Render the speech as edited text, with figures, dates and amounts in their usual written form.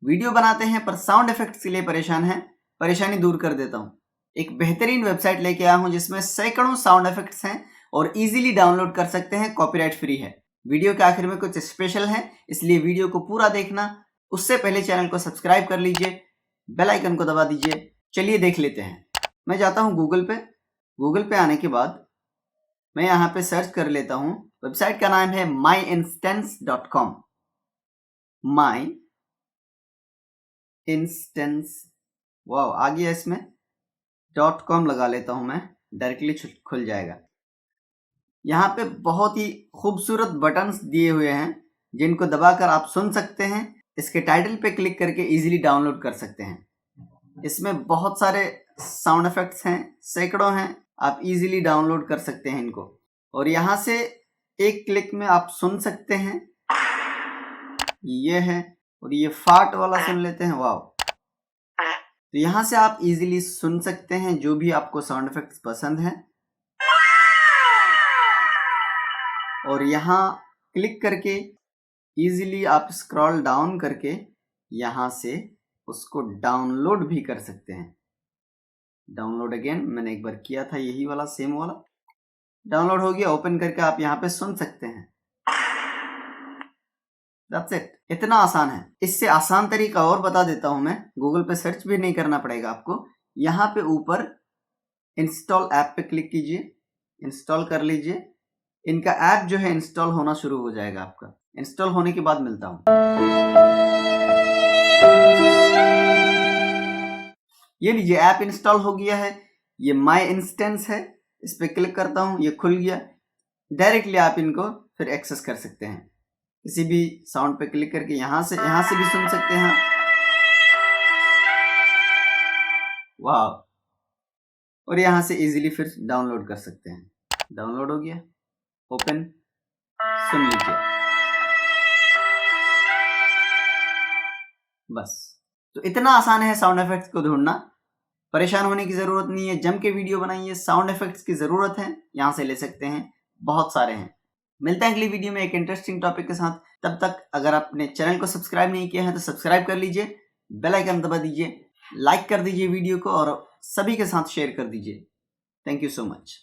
Video बनाते हैं पर साउंड इफेक्ट्स के लिए परेशान हैं, परेशानी दूर कर देता हूं। एक बेहतरीन वेबसाइट लेके आया हूं जिसमें सैकड़ों साउंड इफेक्ट्स हैं और इजीली डाउनलोड कर सकते हैं, कॉपीराइट फ्री है। वीडियो के आखिर में कुछ स्पेशल है, इसलिए वीडियो को पूरा देखना। उससे पहले चैनल को सब्सक्राइब कर लीजिए, बेल आइकन को दबा दीजिए। चलिए देख लेते हैं। मैं जाता हूं गूगल पे आने के बाद मैं यहाँ पे सर्च कर लेता हूँ। वेबसाइट का नाम है myinstance.com। my इंस्टेंस, वाह आ गया। इसमें .com लगा लेता हूं मैं, डायरेक्टली खुल जाएगा। यहाँ पे बहुत ही खूबसूरत बटन्स दिए हुए हैं जिनको दबाकर आप सुन सकते हैं। इसके टाइटल पे क्लिक करके इजीली डाउनलोड कर सकते हैं। इसमें बहुत सारे साउंड इफेक्ट्स हैं, सैकड़ों हैं। आप इजीली डाउनलोड कर सकते हैं इनको और यहाँ से एक क्लिक में आप सुन सकते हैं। ये है और ये फाट वाला सुन लेते हैं, वाव। तो यहाँ से आप इजीली सुन सकते हैं जो भी आपको साउंड इफेक्ट्स पसंद है और यहाँ क्लिक करके इजीली आप स्क्रॉल डाउन करके यहाँ से उसको डाउनलोड भी कर सकते हैं। डाउनलोड अगेन मैंने एक बार किया था, यही वाला सेम वाला डाउनलोड हो गया। ओपन करके आप यहाँ पे सुन सकते हैं। That's it। इतना आसान है। इससे आसान तरीका और बता देता हूं मैं, गूगल पे सर्च भी नहीं करना पड़ेगा आपको। यहाँ पे ऊपर इंस्टॉल ऐप पे क्लिक कीजिए, इंस्टॉल कर लीजिए। इनका ऐप जो है इंस्टॉल होना शुरू हो जाएगा आपका। इंस्टॉल होने के बाद मिलता हूं। ये लीजिए, ऐप इंस्टॉल हो गया है। ये माई इंस्टेंस है, इस पे क्लिक करता हूं, ये खुल गया। डायरेक्टली आप इनको फिर एक्सेस कर सकते हैं। किसी भी साउंड पे क्लिक करके यहाँ से भी सुन सकते हैं, वाह। और यहाँ से इजीली फिर डाउनलोड कर सकते हैं। डाउनलोड हो गया, ओपन, सुन लीजिए, बस। तो इतना आसान है साउंड इफेक्ट्स को ढूंढना। परेशान होने की जरूरत नहीं है, जम के वीडियो बनाइए। साउंड इफेक्ट्स की जरूरत है, यहाँ से ले सकते हैं, बहुत सारे हैं। मिलते हैं अगली वीडियो में एक इंटरेस्टिंग टॉपिक के साथ। तब तक अगर आपने चैनल को सब्सक्राइब नहीं किया है तो सब्सक्राइब कर लीजिए, बेल आइकन दबा दीजिए, लाइक कर दीजिए वीडियो को और सभी के साथ शेयर कर दीजिए। Thank you so much.